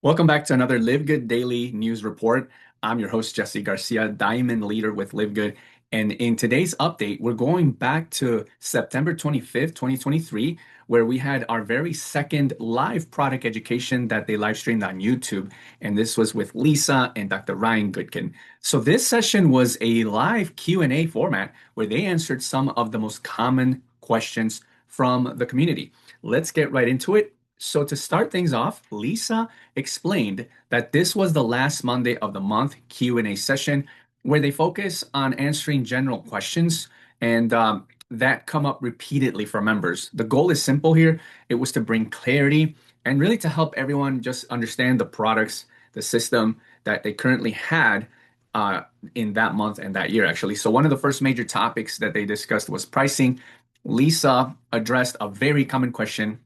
Welcome back to another Live Good Daily News Report. I'm your host, Jesse Garcia, Diamond Leader with Live Good. And in today's update, we're going back to September 25th, 2023, where we had our very second live product education that they live streamed on YouTube. And this was with Lisa and Dr. Ryan Goodkin. So this session was a live Q&A format where they answered some of the most common questions from the community. Let's get right into it. So to start things off, Lisa explained that this was the last Monday of the month Q&A session where they focus on answering general questions and that come up repeatedly for members. The goal is simple here. It was to bring clarity and really to help everyone just understand the products, the system that they currently had in that month and that year, actually. So one of the first major topics that they discussed was pricing. Lisa addressed a very common question: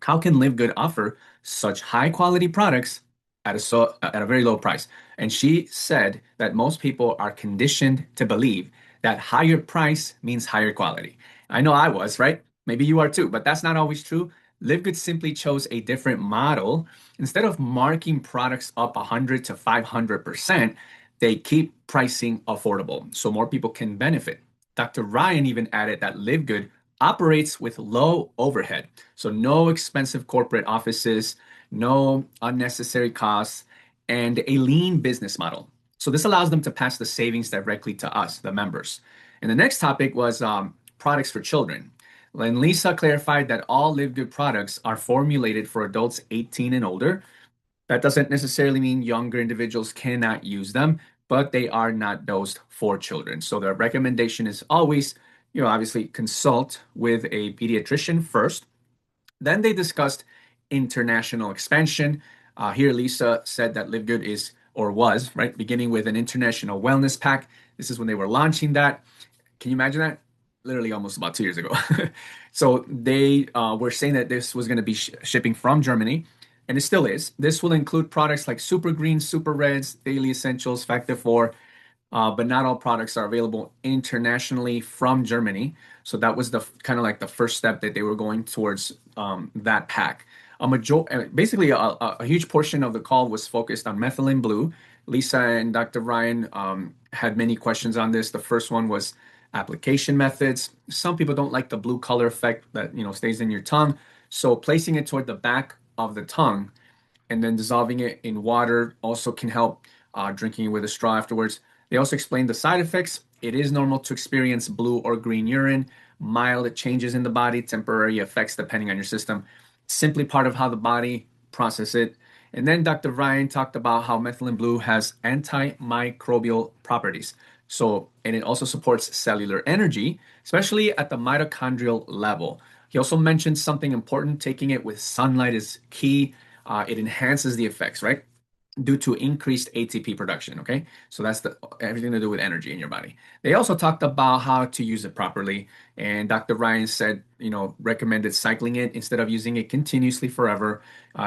how can LiveGood offer such high quality products at a very low price? And she said that most people are conditioned to believe that higher price means higher quality. I know I was, right? Maybe you are too, but that's not always true. LiveGood simply chose a different model. Instead of marking products up 100 to 500%, they keep pricing affordable so more people can benefit. Dr. Ryan even added that LiveGood operates with low overhead. So no expensive corporate offices, no unnecessary costs, and a lean business model. So this allows them to pass the savings directly to us, the members. And the next topic was products for children. And Lisa clarified that all Live Good products are formulated for adults 18 and older. That doesn't necessarily mean younger individuals cannot use them, but they are not dosed for children. So the recommendation is always, obviously consult with a pediatrician first. Then they discussed international expansion. Here, Lisa said that Live Good is or was, right, beginning with an international wellness pack. This is when they were launching that. Can you imagine that? Literally almost about 2 years ago. So they were saying that this was going to be shipping from Germany, and it still is. This will include products like Super Greens, Super Reds, Daily Essentials, Factor 4, but not all products are available internationally from Germany. So that was the kind of like the first step that they were going towards that pack. Basically, a huge portion of the call was focused on Methylene Blue. Lisa and Dr. Ryan had many questions on this. The first one was application methods. Some people don't like the blue color effect that stays in your tongue. So placing it toward the back of the tongue and then dissolving it in water also can help. Drinking it with a straw afterwards. They also explained the side effects. It is normal to experience blue or green urine, mild changes in the body, temporary effects depending on your system. Simply part of how the body processes it. And then Dr. Ryan talked about how methylene blue has antimicrobial properties. So, and it also supports cellular energy, especially at the mitochondrial level. He also mentioned something important: taking it with sunlight is key. It enhances the effects, right? Due to increased ATP production. Okay, so that's everything to do with energy in your body. They also talked about how to use it properly, and Dr. Ryan said, recommended cycling it instead of using it continuously forever.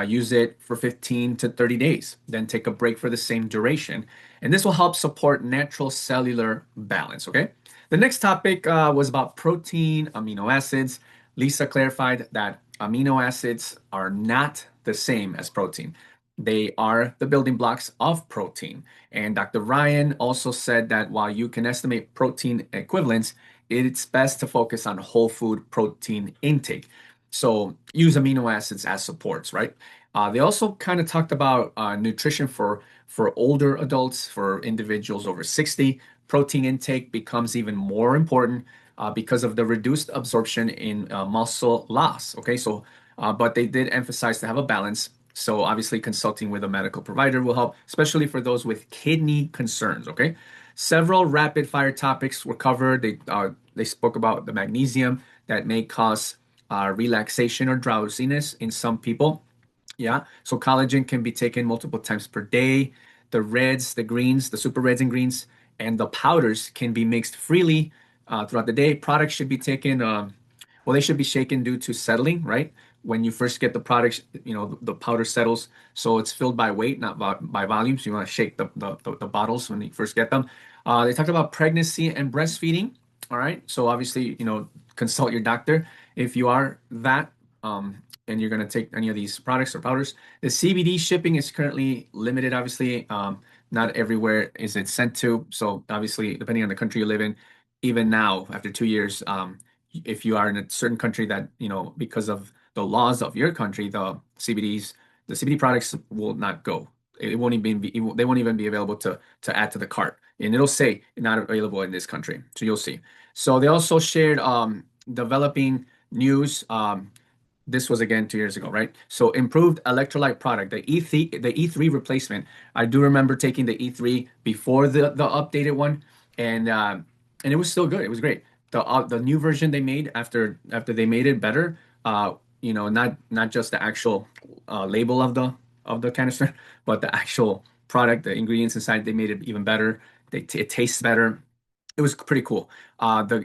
Use it for 15 to 30 days, then take a break for the same duration, and this will help support natural cellular balance. Okay, the next topic was about protein, amino acids. Lisa clarified that amino acids are not the same as protein. They are the building blocks of protein. And Dr. Ryan also said that while you can estimate protein equivalents, it's best to focus on whole food protein intake. So use amino acids as supports, right? They also kind of talked about nutrition for older adults, for individuals over 60. Protein intake becomes even more important because of the reduced absorption in muscle loss. Okay, so but they did emphasize to have a balance. So obviously consulting with a medical provider will help, especially for those with kidney concerns. Okay, several rapid fire topics were covered. They spoke about the magnesium that may cause relaxation or drowsiness in some people. Yeah, so collagen can be taken multiple times per day. The reds, the greens, the super reds and greens, and the powders can be mixed freely throughout the day. Products should be taken. Well, they should be shaken due to settling, right? When you first get the product, the powder settles. So it's filled by weight, not by volume. So you want to shake the bottles when you first get them. They talked about pregnancy and breastfeeding. All right. So obviously, consult your doctor if you are that and you're going to take any of these products or powders. The CBD shipping is currently limited, obviously. Not everywhere is it sent to. So obviously, depending on the country you live in, even now, after 2 years, if you are in a certain country that, because of the laws of your country, the CBD products will not go. It won't even be, they won't even be available to add to the cart. And it'll say not available in this country. So you'll see. So they also shared developing news. This was again 2 years ago, right? So improved electrolyte product, the E3 replacement. I do remember taking the E3 before the updated one, and it was still good. It was great. The new version they made after they made it better. Not just the actual label of the canister, but the actual product, the ingredients inside. They made it even better. It tastes better. It was pretty cool.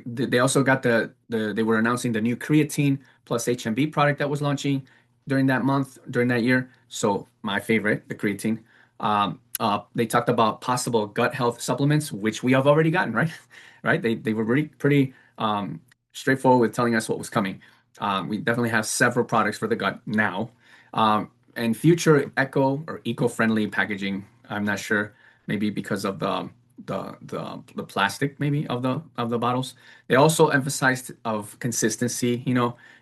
They also got they were announcing the new creatine plus HMB product that was launching during that year. So my favorite, the creatine. They talked about possible gut health supplements, which we have already gotten, right? Right? They were really pretty straightforward with telling us what was coming. We definitely have several products for the gut now, and future eco-friendly packaging. I'm not sure, maybe because of the plastic maybe of the bottles. They also emphasized of consistency,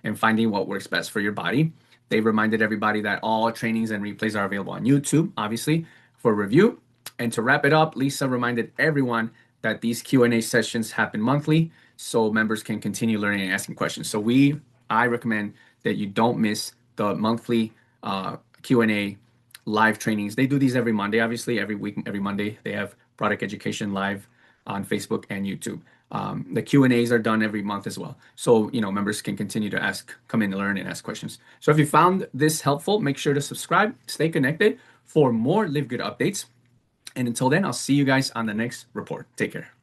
and finding what works best for your body. They reminded everybody that all trainings and replays are available on YouTube, obviously, for review. And to wrap it up, Lisa reminded everyone that these Q&A sessions happen monthly, so members can continue learning and asking questions. So I recommend that you don't miss the monthly Q&A live trainings. They do these every Monday, obviously, every week, every Monday. They have product education live on Facebook and YouTube. The Q&As are done every month as well. So, members can continue to come in and learn and ask questions. So if you found this helpful, make sure to subscribe, stay connected for more Live Good updates. And until then, I'll see you guys on the next report. Take care.